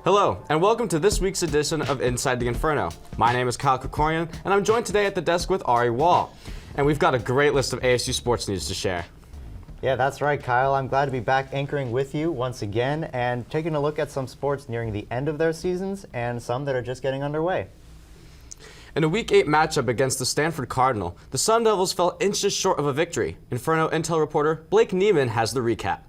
Hello, and welcome to this week's edition of Inside the Inferno. My name is Kyle Krikorian, and I'm joined today at the desk with Ari Wall. And we've got a great list of ASU sports news to share. Yeah, that's right, Kyle. I'm glad to be back anchoring with you once again and taking a look at some sports nearing the end of their seasons and some that are just getting underway. In a Week 8 matchup against the Stanford Cardinal, the Sun Devils fell inches short of a victory. Inferno Intel reporter Blake Neiman has the recap.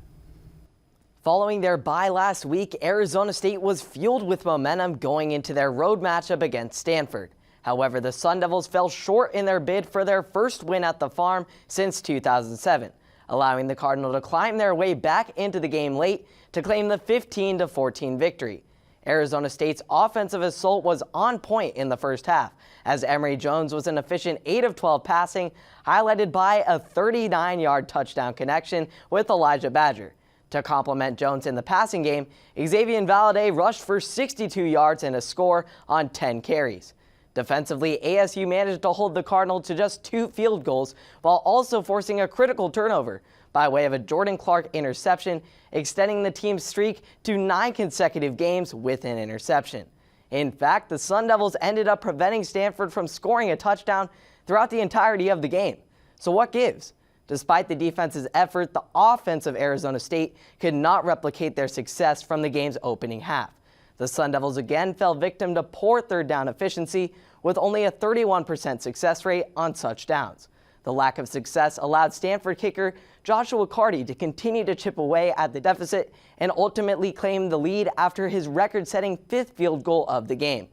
Following their bye last week, Arizona State was fueled with momentum going into their road matchup against Stanford. However, the Sun Devils fell short in their bid for their first win at the Farm since 2007, allowing the Cardinal to climb their way back into the game late to claim the 15-14 victory. Arizona State's offensive assault was on point in the first half, as Emory Jones was an efficient 8 of 12 passing, highlighted by a 39-yard touchdown connection with Elijah Badger. To complement Jones in the passing game, Xavier Valade rushed for 62 yards and a score on 10 carries. Defensively, ASU managed to hold the Cardinal to just 2 field goals while also forcing a critical turnover by way of a Jordan Clark interception, extending the team's streak to 9 consecutive games with an interception. In fact, the Sun Devils ended up preventing Stanford from scoring a touchdown throughout the entirety of the game. So what gives? Despite the defense's effort, the offense of Arizona State could not replicate their success from the game's opening half. The Sun Devils again fell victim to poor third down efficiency with only a 31% success rate on such downs. The lack of success allowed Stanford kicker Joshua Carty to continue to chip away at the deficit and ultimately claim the lead after his record-setting 5th field goal of the game.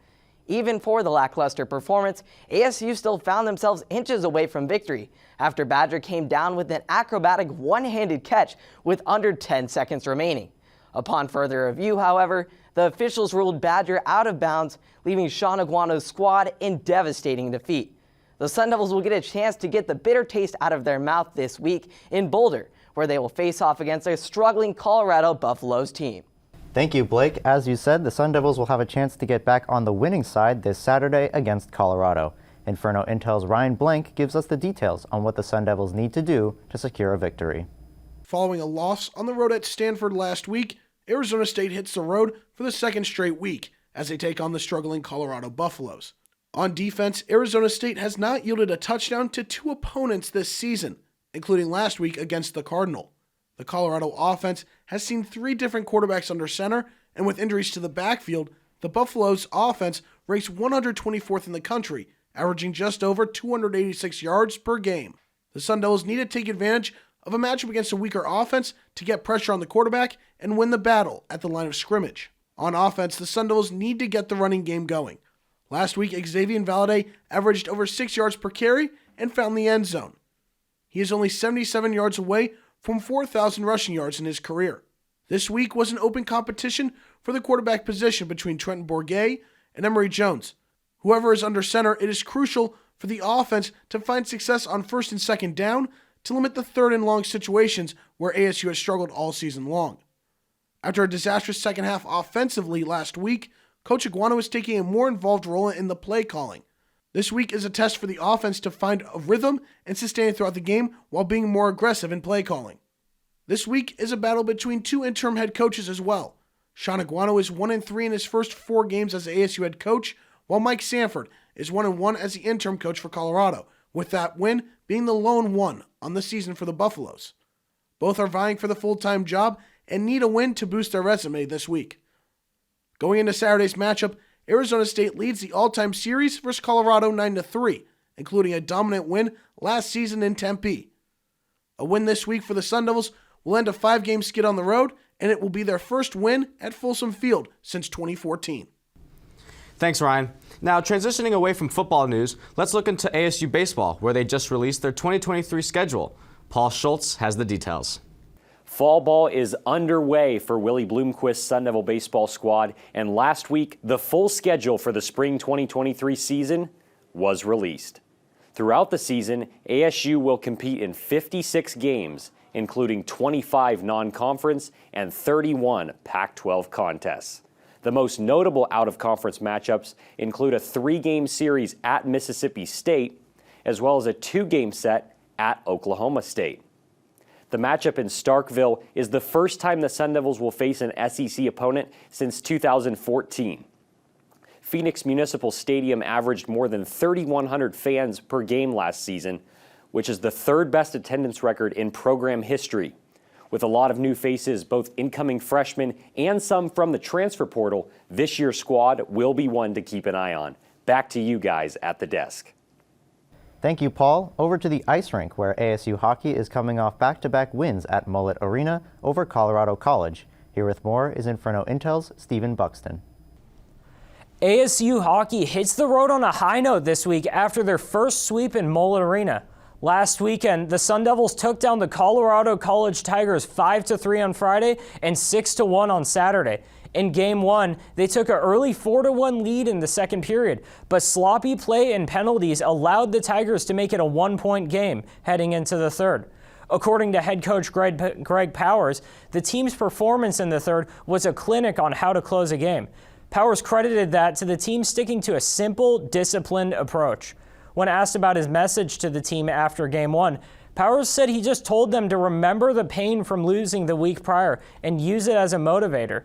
Even for the lackluster performance, ASU still found themselves inches away from victory after Badger came down with an acrobatic one-handed catch with under 10 seconds remaining. Upon further review, however, the officials ruled Badger out of bounds, leaving Sean Aguano's squad in devastating defeat. The Sun Devils will get a chance to get the bitter taste out of their mouth this week in Boulder, where they will face off against a struggling Colorado Buffaloes team. Thank you, Blake. As you said, the Sun Devils will have a chance to get back on the winning side this Saturday against Colorado. Inferno Intel's Ryan Blank gives us the details on what the Sun Devils need to do to secure a victory. Following a loss on the road at Stanford last week, Arizona State hits the road for the second straight week as they take on the struggling Colorado Buffaloes. On defense, Arizona State has not yielded a touchdown to 2 opponents this season, including last week against the Cardinal. The Colorado offense has seen 3 different quarterbacks under center, and with injuries to the backfield, the Buffaloes offense ranks 124th in the country, averaging just over 286 yards per game. The Sun Devils need to take advantage of a matchup against a weaker offense to get pressure on the quarterback and win the battle at the line of scrimmage. On offense, the Sun Devils need to get the running game going. Last week, Xavier Valade averaged over 6 yards per carry and found the end zone. He is only 77 yards away from 4,000 rushing yards in his career. This week was an open competition for the quarterback position between Trenton Bourguet and Emory Jones. Whoever is under center, it is crucial for the offense to find success on first and second down to limit the third and long situations where ASU has struggled all season long. After a disastrous second half offensively last week, Coach Aguano is taking a more involved role in the play calling. This week is a test for the offense to find a rhythm and sustain it throughout the game while being more aggressive in play calling. This week is a battle between 2 interim head coaches as well. Sean Aguano is 1-3 in his first 4 games as ASU head coach, while Mike Sanford is 1-1 as the interim coach for Colorado, with that win being the lone one on the season for the Buffaloes. Both are vying for the full-time job and need a win to boost their resume this week. Going into Saturday's matchup, Arizona State leads the all-time series versus Colorado 9-3, including a dominant win last season in Tempe. A win this week for the Sun Devils will end a 5-game skid on the road, and it will be their first win at Folsom Field since 2014. Thanks, Ryan. Now, transitioning away from football news, let's look into ASU Baseball, where they just released their 2023 schedule. Paul Schultz has the details. Fall ball is underway for Willie Bloomquist's Sun Devil baseball squad, and last week, the full schedule for the spring 2023 season was released. Throughout the season, ASU will compete in 56 games, including 25 non-conference and 31 Pac-12 contests. The most notable out-of-conference matchups include a 3-game series at Mississippi State, as well as a 2-game set at Oklahoma State. The matchup in Starkville is the first time the Sun Devils will face an SEC opponent since 2014. Phoenix Municipal Stadium averaged more than 3,100 fans per game last season, which is the third best attendance record in program history. With a lot of new faces, both incoming freshmen and some from the transfer portal, this year's squad will be one to keep an eye on. Back to you guys at the desk. Thank you, Paul. Over to the ice rink, where ASU Hockey is coming off back-to-back wins at Mullet Arena over Colorado College. Here with more is Inferno Intel's Stephen Buxton. ASU Hockey hits the road on a high note this week after their first sweep in Mullet Arena. Last weekend, the Sun Devils took down the Colorado College Tigers 5-3 on Friday and 6-1 on Saturday. In Game 1, they took an early 4-1 lead in the second period, but sloppy play and penalties allowed the Tigers to make it a one-point game heading into the third. According to head coach Greg Powers, the team's performance in the third was a clinic on how to close a game. Powers credited that to the team sticking to a simple, disciplined approach. When asked about his message to the team after Game 1, Powers said he just told them to remember the pain from losing the week prior and use it as a motivator.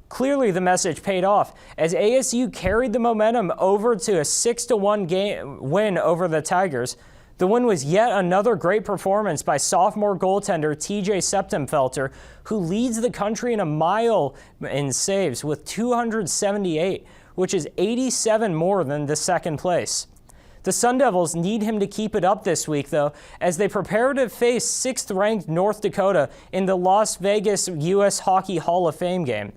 Clearly, the message paid off as ASU carried the momentum over to a 6-1 win over the Tigers. The win was yet another great performance by sophomore goaltender TJ Septemfelter, who leads the country in a mile in saves with 278, which is 87 more than the second place. The Sun Devils need him to keep it up this week, though, as they prepare to face 6th-ranked North Dakota in the Las Vegas U.S. Hockey Hall of Fame game.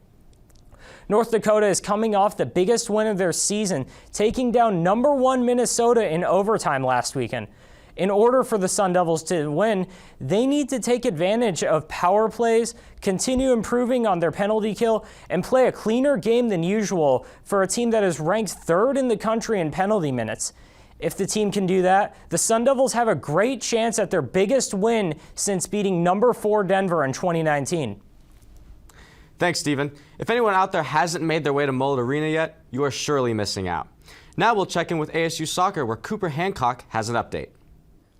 North Dakota is coming off the biggest win of their season, taking down number 1 Minnesota in overtime last weekend. In order for the Sun Devils to win, they need to take advantage of power plays, continue improving on their penalty kill, and play a cleaner game than usual for a team that is ranked 3rd in the country in penalty minutes. If the team can do that, the Sun Devils have a great chance at their biggest win since beating number 4 Denver in 2019. Thanks, Stephen. If anyone out there hasn't made their way to Mullet Arena yet, you are surely missing out. Now we'll check in with ASU Soccer, where Cooper Hancock has an update.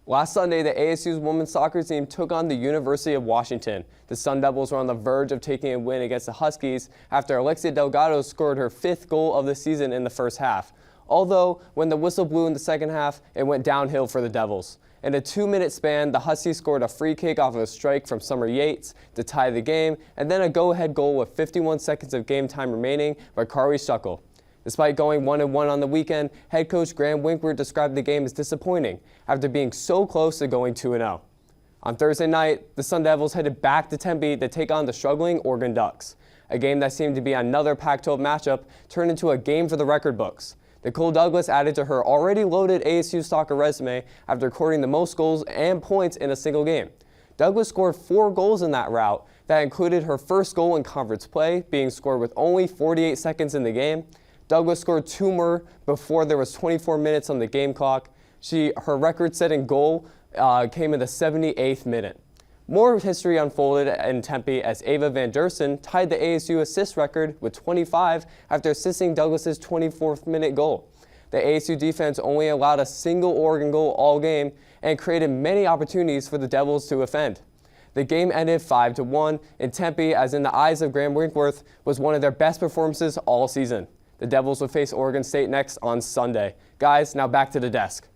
Last Sunday, the ASU's women's soccer team took on the University of Washington. The Sun Devils were on the verge of taking a win against the Huskies after Alexia Delgado scored her 5th goal of the season in the first half. Although, when the whistle blew in the second half, it went downhill for the Devils. In a 2-minute span, the Huskies scored a free kick off of a strike from Summer Yates to tie the game, and then a go-ahead goal with 51 seconds of game time remaining by Carly Shuckle. Despite going 1-1 on the weekend, head coach Graham Winkler described the game as disappointing after being so close to going 2-0. On Thursday night, the Sun Devils headed back to Tempe to take on the struggling Oregon Ducks. A game that seemed to be another Pac-12 matchup turned into a game for the record books. Nicole Douglas added to her already loaded ASU Soccer resume after recording the most goals and points in a single game. Douglas scored 4 goals in that rout that included her first goal in conference play, being scored with only 48 seconds in the game. Douglas scored 2 more before there was 24 minutes on the game clock. Her record-setting goal came in the 78th minute. More history unfolded in Tempe as Ava Van Dersen tied the ASU assist record with 25 after assisting Douglas's 24th minute goal. The ASU defense only allowed a single Oregon goal all game and created many opportunities for the Devils to offend. The game ended 5-1 in Tempe, as in the eyes of Graham Winkworth was one of their best performances all season. The Devils will face Oregon State next on Sunday. Guys, now back to the desk.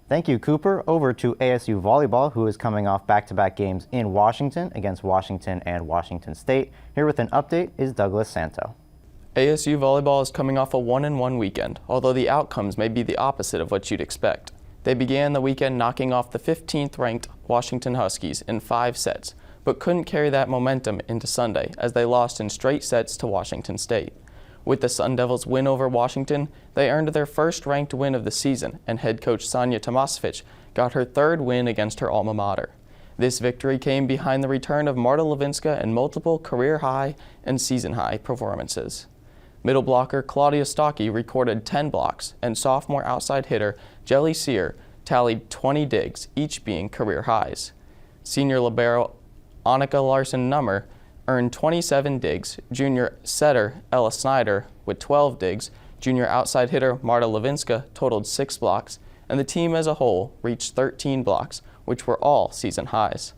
Thank you, Cooper. Over to ASU Volleyball, who is coming off back-to-back games in Washington against Washington and Washington State. Here with an update is Douglas Santo. ASU Volleyball is coming off a 1-1 weekend, although the outcomes may be the opposite of what you'd expect. They began the weekend knocking off the 15th-ranked Washington Huskies in 5 sets, but couldn't carry that momentum into Sunday as they lost in straight sets to Washington State. With the Sun Devils' win over Washington, they earned their first ranked win of the season, and head coach Sanja Tomasevich got her 3rd win against her alma mater. This victory came behind the return of Marta Levinska and multiple career-high and season-high performances. Middle blocker Claudia Stocky recorded 10 blocks, and sophomore outside hitter Jelly Sear tallied 20 digs, each being career highs. Senior libero Annika Larson-Nummer earned 27 digs, junior setter Ella Snyder with 12 digs, junior outside hitter Marta Levinska totaled 6 blocks, and the team as a whole reached 13 blocks, which were all season highs.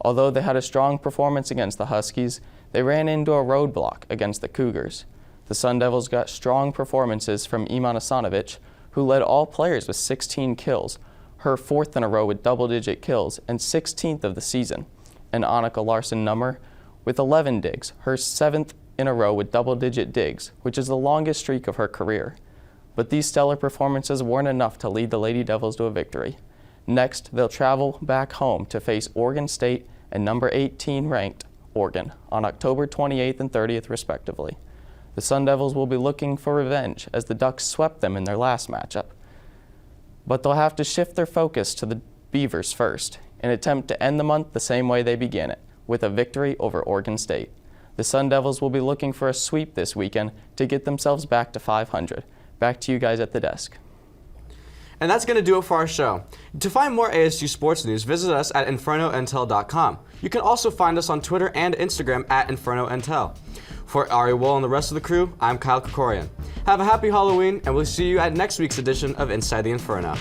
Although they had a strong performance against the Huskies, they ran into a roadblock against the Cougars. The Sun Devils got strong performances from Iman Asanovic, who led all players with 16 kills, her 4th in a row with double-digit kills and 16th of the season, and Annika Larson-Nummer with 11 digs, her 7th in a row with double-digit digs, which is the longest streak of her career. But these stellar performances weren't enough to lead the Lady Devils to a victory. Next, they'll travel back home to face Oregon State and number 18 ranked Oregon on October 28th and 30th respectively. The Sun Devils will be looking for revenge as the Ducks swept them in their last matchup. But they'll have to shift their focus to the Beavers first, in an attempt to end the month the same way they began it, with a victory over Oregon State. The Sun Devils will be looking for a sweep this weekend to get themselves back to 500. Back to you guys at the desk. And that's going to do it for our show. To find more ASU sports news, visit us at infernointel.com. You can also find us on Twitter and Instagram at InfernoIntel. For Ari Wool and the rest of the crew, I'm Kyle Kokorian. Have a happy Halloween, and we'll see you at next week's edition of Inside the Inferno.